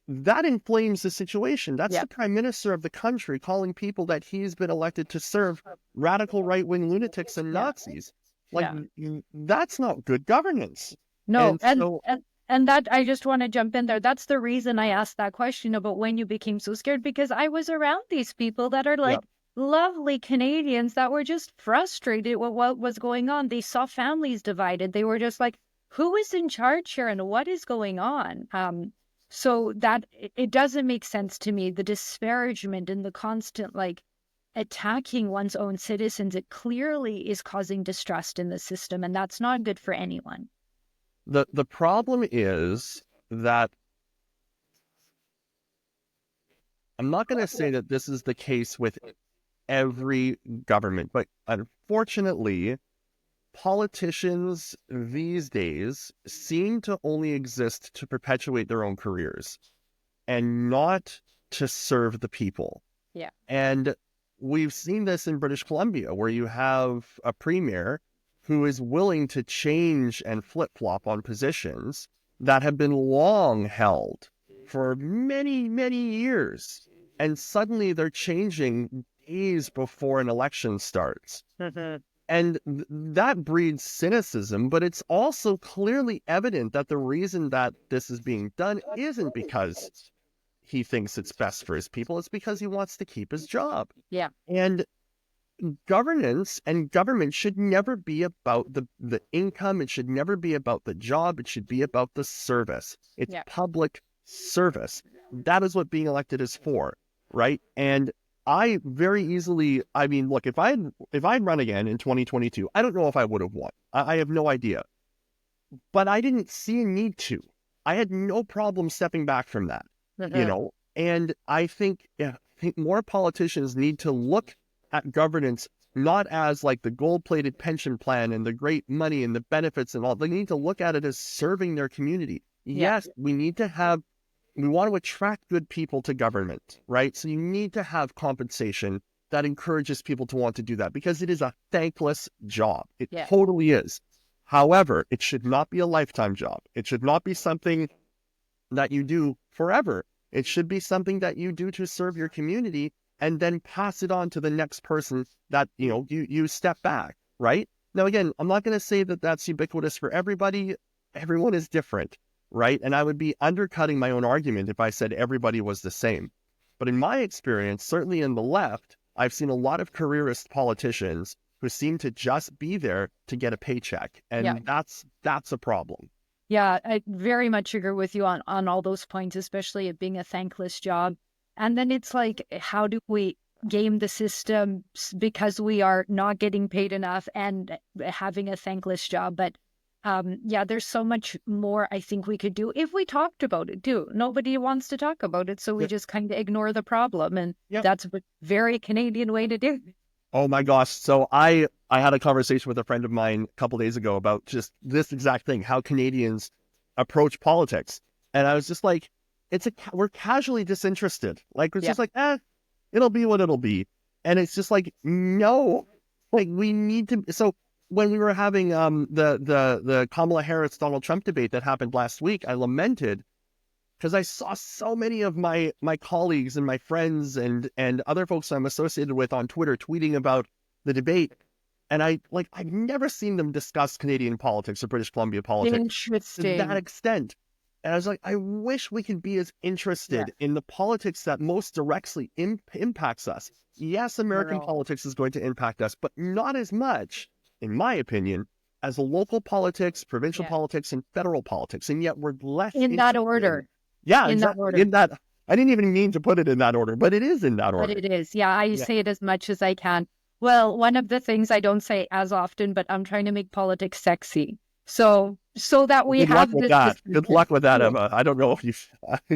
That inflames the situation. That's the Prime Minister of the country calling people that he's been elected to serve radical right-wing lunatics and Nazis. That's not good governance. No, and that, I just want to jump in there. That's the reason I asked that question about when you became so scared, because I was around these people that are like, lovely Canadians that were just frustrated with what was going on. They saw families divided. They were just like, who is in charge here and what is going on? So that it doesn't make sense to me. The disparagement and the constant like attacking one's own citizens, it clearly is causing distrust in the system, and that's not good for anyone. The problem is that I'm not going to say that this is the case with every government, but unfortunately, politicians these days seem to only exist to perpetuate their own careers and not to serve the people. Yeah. And we've seen this in British Columbia, where you have a premier who is willing to change and flip-flop on positions that have been long held for many, many years. And suddenly they're changing days before an election starts. And that breeds cynicism, but it's also clearly evident that the reason that this is being done isn't because he thinks it's best for his people. It's because he wants to keep his job. Yeah. And governance and government should never be about the income. It should never be about the job. It should be about the service. It's public service. That is what being elected is for, right? And I very easily, I mean, look, if I'd run again in 2022, I don't know if I would have won. I have no idea. But I didn't see a need to. I had no problem stepping back from that, you know? And I think more politicians need to look at governance not as like the gold-plated pension plan and the great money and the benefits and all. They need to look at it as serving their community. Yes, we want to attract good people to government, right? So you need to have compensation that encourages people to want to do that, because it is a thankless job. It totally is. However, it should not be a lifetime job. It should not be something that you do forever. It should be something that you do to serve your community and then pass it on to the next person that, you step back, right? Now, again, I'm not going to say that that's ubiquitous for everybody. Everyone is different, right? And I would be undercutting my own argument if I said everybody was the same. But in my experience, certainly in the left, I've seen a lot of careerist politicians who seem to just be there to get a paycheck. And that's a problem. Yeah, I very much agree with you on all those points, especially it being a thankless job. And then it's like, how do we game the system because we are not getting paid enough and having a thankless job? But there's so much more I think we could do if we talked about it too. Nobody wants to talk about it, so we just kind of ignore the problem. And that's a very Canadian way to do it. Oh my gosh. So I had a conversation with a friend of mine a couple days ago about just this exact thing, how Canadians approach politics. And I was just like, we're casually disinterested. Like, it's just like, it'll be what it'll be. And it's just like, no, like we need to. So when we were having the Kamala Harris Donald Trump debate that happened last week, I lamented because I saw so many of my colleagues and my friends and other folks I'm associated with on Twitter tweeting about the debate. And I've never seen them discuss Canadian politics or British Columbia politics to that extent. And I was like, I wish we could be as interested in the politics that most directly impacts us. Yes, American politics is going to impact us, but not as much, in my opinion, as local politics, provincial politics, and federal politics. And yet we're less in that order. Yeah, in exactly. that order. In that, I didn't even mean to put it in that order, but it is in that order. But it is. Yeah, I say it as much as I can. Well, one of the things I don't say as often, but I'm trying to make politics sexy. So that we have this. Good luck with that, Emma. I don't know if you.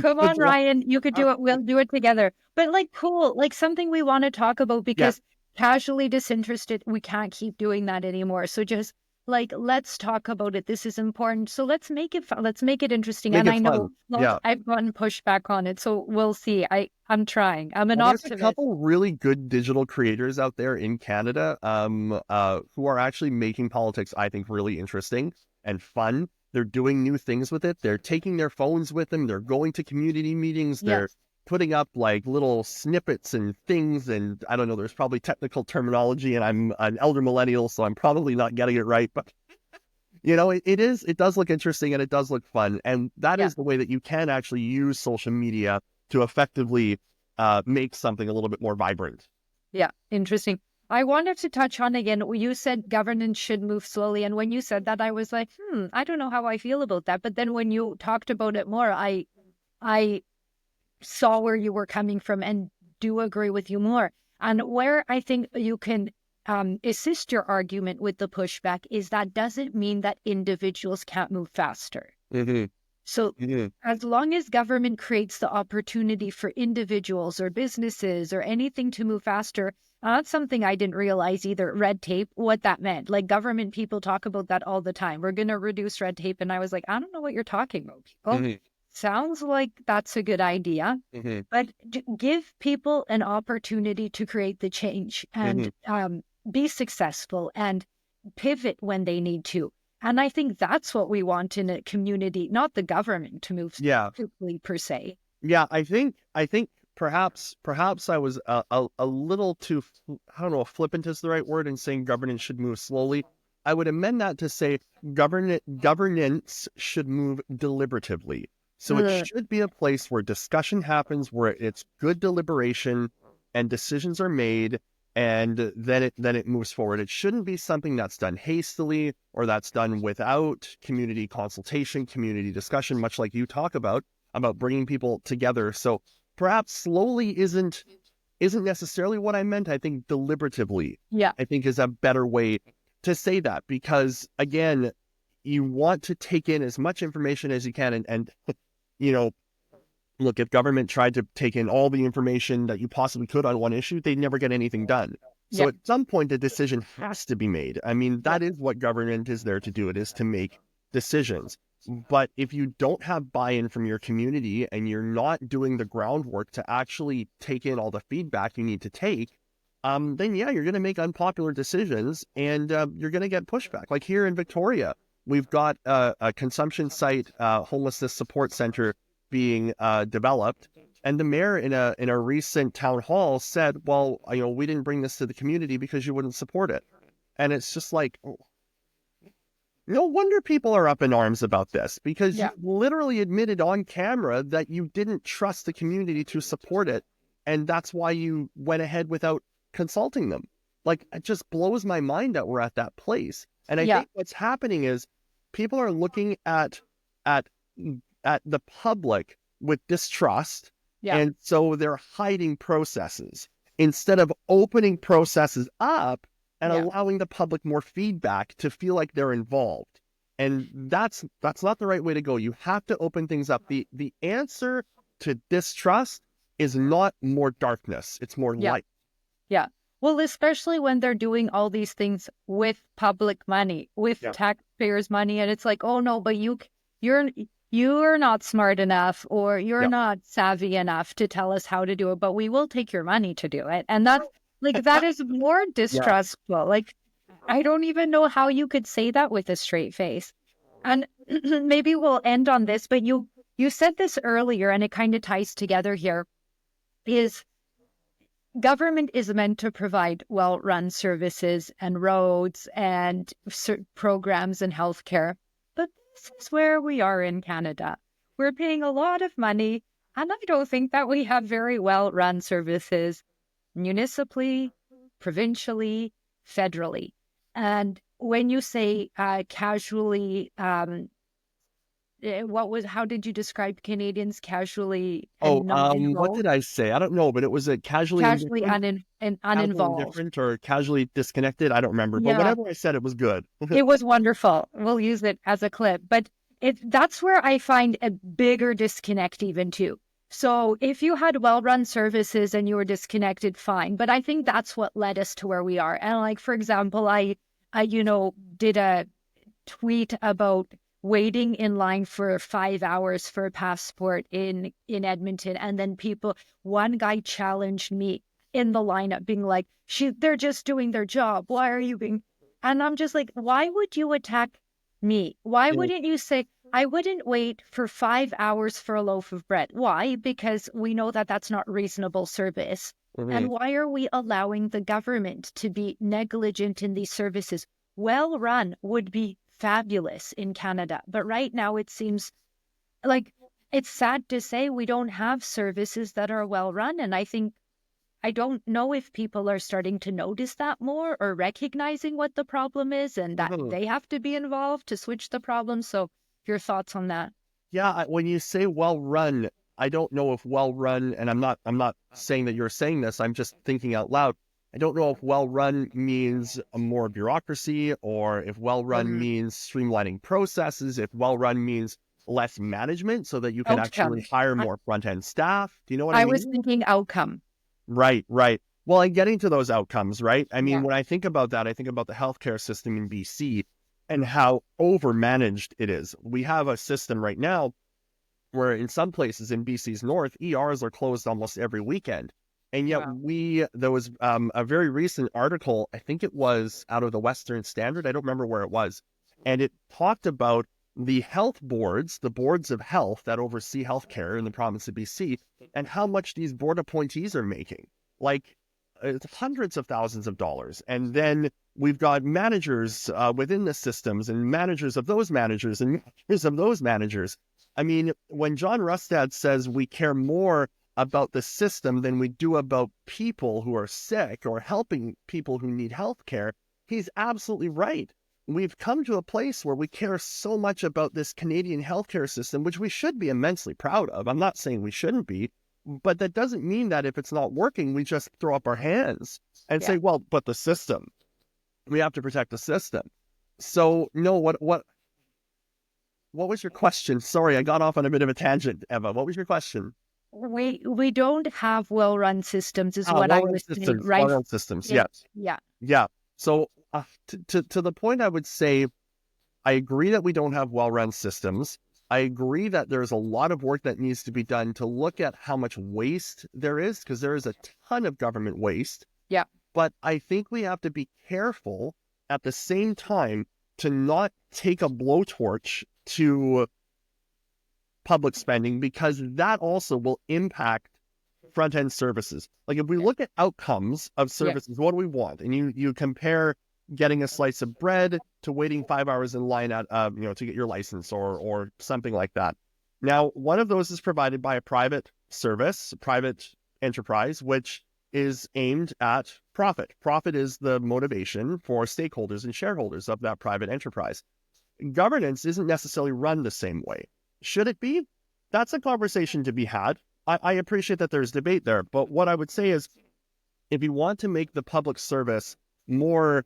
Come on, Ryan. You could do it. We'll do it together. But cool, something we want to talk about because casually disinterested, we can't keep doing that anymore. So just let's talk about it. This is important. So let's make it fun. Let's make it interesting. Make and it I know I've gotten pushback on it. So we'll see. I'm trying. I'm an optimist. There's a couple really good digital creators out there in Canada who are actually making politics, I think, really interesting and fun. They're doing new things with it. They're taking their phones with them. They're going to community meetings. They're putting up little snippets and things. And I don't know, there's probably technical terminology and I'm an elder millennial, so I'm probably not getting it right. But, it does look interesting and it does look fun. And that is the way that you can actually use social media to effectively make something a little bit more vibrant. Yeah, interesting. I wanted to touch on again, you said governance should move slowly. And when you said that, I was like, I don't know how I feel about that. But then when you talked about it more, I saw where you were coming from and do agree with you more. And where I think you can assist your argument with the pushback is that doesn't mean that individuals can't move faster. Mm-hmm. So Mm-hmm. as long as government creates the opportunity for individuals or businesses or anything to move faster, that's something I didn't realize either, red tape, what that meant. Like government people talk about that all the time. We're going to reduce red tape. And I was like, I don't know what you're talking about, people. Mm-hmm. Sounds like that's a good idea. Mm-hmm. But give people an opportunity to create the change and be successful and pivot when they need to. And I think that's what we want in a community, not the government to move Yeah. quickly per se. Yeah, I think perhaps I was a little too, I don't know if flippant is the right word in saying governance should move slowly. I would amend that to say governance should move deliberatively. So it Mm, should be a place where discussion happens, where it's good deliberation and decisions are made, and then it moves forward. It shouldn't be something that's done hastily or that's done without community consultation, community discussion, much like you talk about bringing people together. So perhaps slowly isn't necessarily what I meant. I think deliberatively, yeah, I think is a better way to say that, because again, you want to take in as much information as you can, and you know, look, if government tried to take in all the information that you possibly could on one issue, they'd never get anything done. So yeah, at some point, a decision has to be made. I mean, yeah, that is what government is there to do. It is to make decisions. But if you don't have buy-in from your community and you're not doing the groundwork to actually take in all the feedback you need to take, then yeah, you're going to make unpopular decisions, and you're going to get pushback. Like here in Victoria, we've got a consumption site, homelessness support center being developed, and the mayor in a recent town hall said, "Well, we didn't bring this to the community because you wouldn't support it." And it's just like, oh, no wonder people are up in arms about this, because you yeah, literally admitted on camera that you didn't trust the community to support it, and that's why you went ahead without consulting them. Like, it just blows my mind that we're at that place. And I yeah, think what's happening is people are looking at the public with distrust, yeah, and so they're hiding processes instead of opening processes up and yeah, allowing the public more feedback to feel like they're involved. And that's not the right way to go. You have to open things up. The answer to distrust is not more darkness, it's more yeah, light. yeah. Well, especially when they're doing all these things with public money, with Yeah. taxpayers' money, and it's like, oh no, but you're you're not smart enough, or you're Yeah. not savvy enough to tell us how to do it, but we will take your money to do it. And that's like that is more Yeah. distrustful. Like I don't even know how you could say that with a straight face. And maybe we'll end on this, but you said this earlier, and it kind of ties together here, is government is meant to provide well-run services and roads and programs and healthcare. But this is where we are in Canada. We're paying a lot of money, and I don't think that we have very well-run services municipally, provincially, federally. And when you say casually, how did you describe Canadians casually Oh, and not what enrolled? did I say? I don't know, but it was a casually Casually indifferent, casually uninvolved. indifferent, or casually disconnected. I don't remember, but Yeah, whatever I said, it was good. it was wonderful. We'll use it as a clip, but that's where I find a bigger disconnect even too. So if you had well-run services and you were disconnected, fine. But I think that's what led us to where we are. And like, for example, I did a tweet about waiting in line for 5 hours for a passport in Edmonton, and then one guy challenged me in the lineup, being like, they're just doing their job. Why are you being? And I'm just like, why would you attack me? Why Yeah. wouldn't you say, I wouldn't wait for 5 hours for a loaf of bread? Why? Because we know that that's not reasonable service. And Mhm. why are we allowing the government to be negligent in these services? Well run would be fabulous in Canada. But right now, it seems like it's sad to say we don't have services that are well run. And I think I don't know if people are starting to notice that more or recognizing what the problem is and that Mhm. they have to be involved to switch the problem. So your thoughts on that? Yeah, when you say well run, I don't know if well run, and I'm not saying that you're saying this, I'm just thinking out loud. I don't know if well run means a more bureaucracy or if well run Um, means streamlining processes, if well run means less management so that you can actually Outcome. hire I, more front end staff. Do you know what I I was mean? thinking outcome. Right, right. Well, and getting to those outcomes, right? I mean, Yeah. when I think about that, I think about the healthcare system in BC and how overmanaged it is. We have a system right now where in some places in BC's north, ERs are closed almost every weekend. And yet Wow. there was a very recent article, I think it was out of the Western Standard, I don't remember where it was, and it talked about the health boards, the boards of health that oversee healthcare in the province of BC, and how much these board appointees are making. Like, it's hundreds of thousands of dollars. And then we've got managers within the systems and managers of those managers and managers of those managers. I mean, when John Rustad says we care more about the system than we do about people who are sick or helping people who need health care, he's absolutely right. We've come to a place where we care so much about this Canadian healthcare system, which we should be immensely proud of. I'm not saying we shouldn't be, but that doesn't mean that if it's not working, we just throw up our hands and Yeah. say, well, but the system, we have to protect the system. So no, what was your question? Sorry, I got off on a bit of a tangent, Eva. What was your question? We don't have well-run systems is what I Well-run was saying, systems. right? Well-run systems. It, Yes. yeah. Yeah. So to the point, I would say I agree that we don't have well-run systems. I agree that there's a lot of work that needs to be done to look at how much waste there is, because there is a ton of government waste. Yeah. But I think we have to be careful at the same time to not take a blowtorch to public spending, because that also will impact front end services. Like if we Yeah. look at outcomes of Yeah. services, what do we want? And you compare getting a slice of bread to waiting 5 hours in line at to get your license or something like that. Now, one of those is provided by a private service, a private enterprise, which is aimed at profit. Profit is the motivation for stakeholders and shareholders of that private enterprise. Governance isn't necessarily run the same way. Should it be? That's a conversation to be had. I appreciate that there's debate there, but what I would say is if you want to make the public service more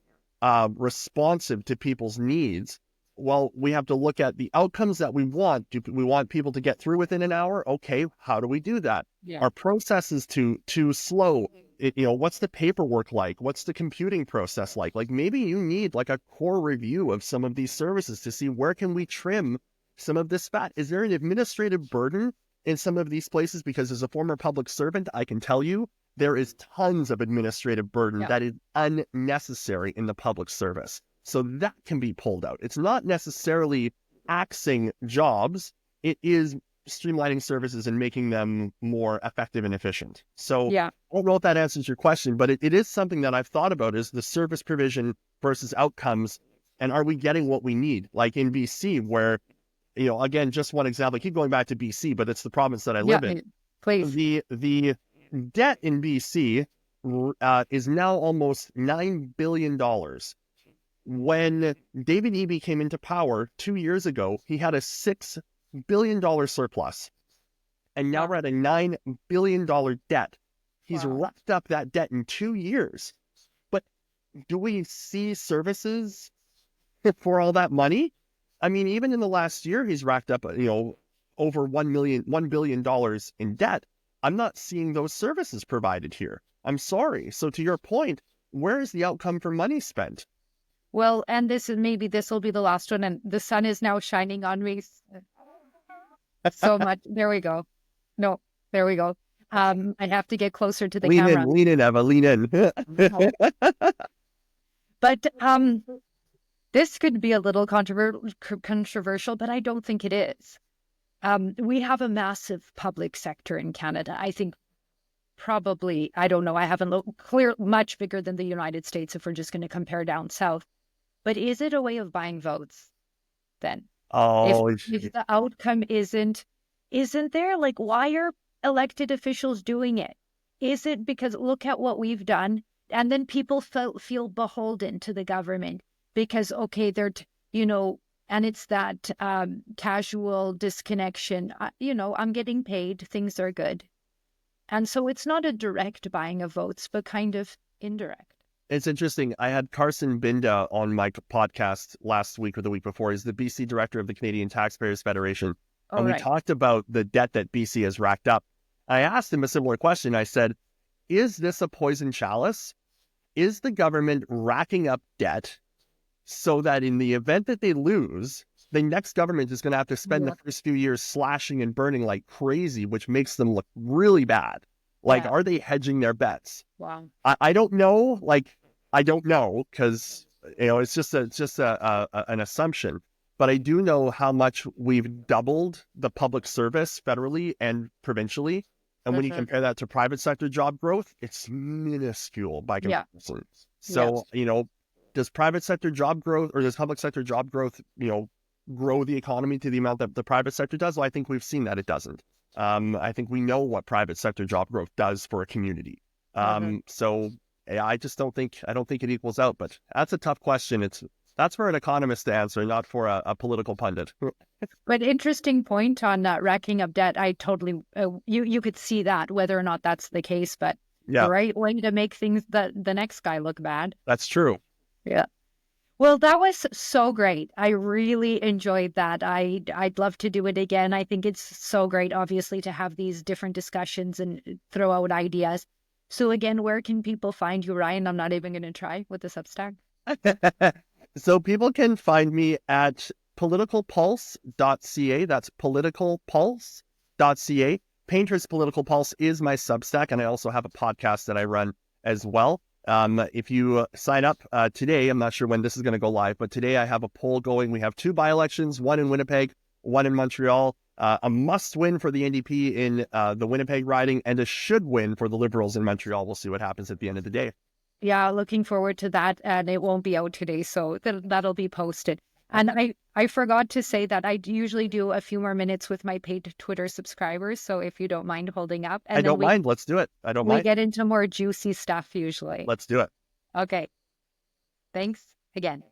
responsive to people's needs, well, we have to look at the outcomes that we want. Do we want people to get through within an hour? Okay, how do we do that? Yeah. Are processes too slow? What's the paperwork like? What's the computing process like? Like maybe you need like a core review of some of these services to see where can we trim some of this fat. Is there an administrative burden in some of these places? Because as a former public servant, I can tell you there is tons of administrative burden Yeah. that is unnecessary in the public service. So that can be pulled out. It's not necessarily axing jobs. It is streamlining services and making them more effective and efficient. So Yeah. I don't know if that answers your question, but it is something that I've thought about is the service provision versus outcomes. And are we getting what we need? Like in BC, where, again, just one example, I keep going back to BC, but it's the province that I Yeah. live in. Please. The debt in BC is now almost $9 billion. When David Eby came into power 2 years ago, he had a $6 billion surplus. And now Wow. we're at a $9 billion debt. He's Wow. wrapped up that debt in 2 years. But do we see services for all that money? I mean, even in the last year, he's racked up, over $1 billion in debt. I'm not seeing those services provided here. I'm sorry. So to your point, where is the outcome for money spent? Well, and this will be the last one, and the sun is now shining on me so much. There we go. No, there we go. I have to get closer to the camera. Lean in, Eva, lean in. But this could be a little controversial, but I don't think it is. We have a massive public sector in Canada. I think probably, I don't know, I haven't looked clear, much bigger than the United States if we're just going to compare down south. But is it a way of buying votes then? Oh, If the outcome isn't there, like why are elected officials doing it? is it because look at what we've done? And then people feel beholden to the government because, okay, and it's that casual disconnection. I'm getting paid, things are good. And so it's not a direct buying of votes, but kind of indirect. It's interesting. I had Carson Binda on my podcast last week or the week before. He's the BC director of the Canadian Taxpayers Federation. Oh, And we right. talked about the debt that BC has racked up. I asked him a similar question. I said, is this a poison chalice? Is the government racking up debt so that in the event that they lose, the next government is going to have to spend the first few years slashing and burning like crazy, which makes them look really bad? Like, are they hedging their bets? Wow. I don't know. Like, I don't know because it's just an assumption. But I do know how much we've doubled the public service federally and provincially. And when you compare that to private sector job growth, it's minuscule by comparison. So, does private sector job growth or does public sector job growth, grow the economy to the amount that the private sector does? Well, I think we've seen that it doesn't. I think we know what private sector job growth does for a community. So I don't think it equals out, but that's a tough question. That's for an economist to answer, not for a political pundit. But interesting point on racking up debt. I totally, you could see that whether or not that's the case, but the right way to make things the next guy look bad. That's true. Yeah. Well, that was so great. I really enjoyed that. I'd love to do it again. I think it's so great, obviously, to have these different discussions and throw out ideas. So again, where can people find you, Ryan? I'm not even going to try with the Substack. So people can find me at politicalpulse.ca. That's politicalpulse.ca. Painter's Political Pulse is my Substack, and I also have a podcast that I run as well. If you sign up today, I'm not sure when this is going to go live, but today I have a poll going. We have 2 by-elections, one in Winnipeg, one in Montreal. A must win for the NDP in the Winnipeg riding, and a should win for the Liberals in Montreal. We'll see what happens at the end of the day. Yeah, looking forward to that. And it won't be out today, so that'll be posted. And I forgot to say that I usually do a few more minutes with my paid Twitter subscribers. So if you don't mind holding up. And I don't mind. Let's do it. I don't mind. We get into more juicy stuff usually. Let's do it. Okay. Thanks again.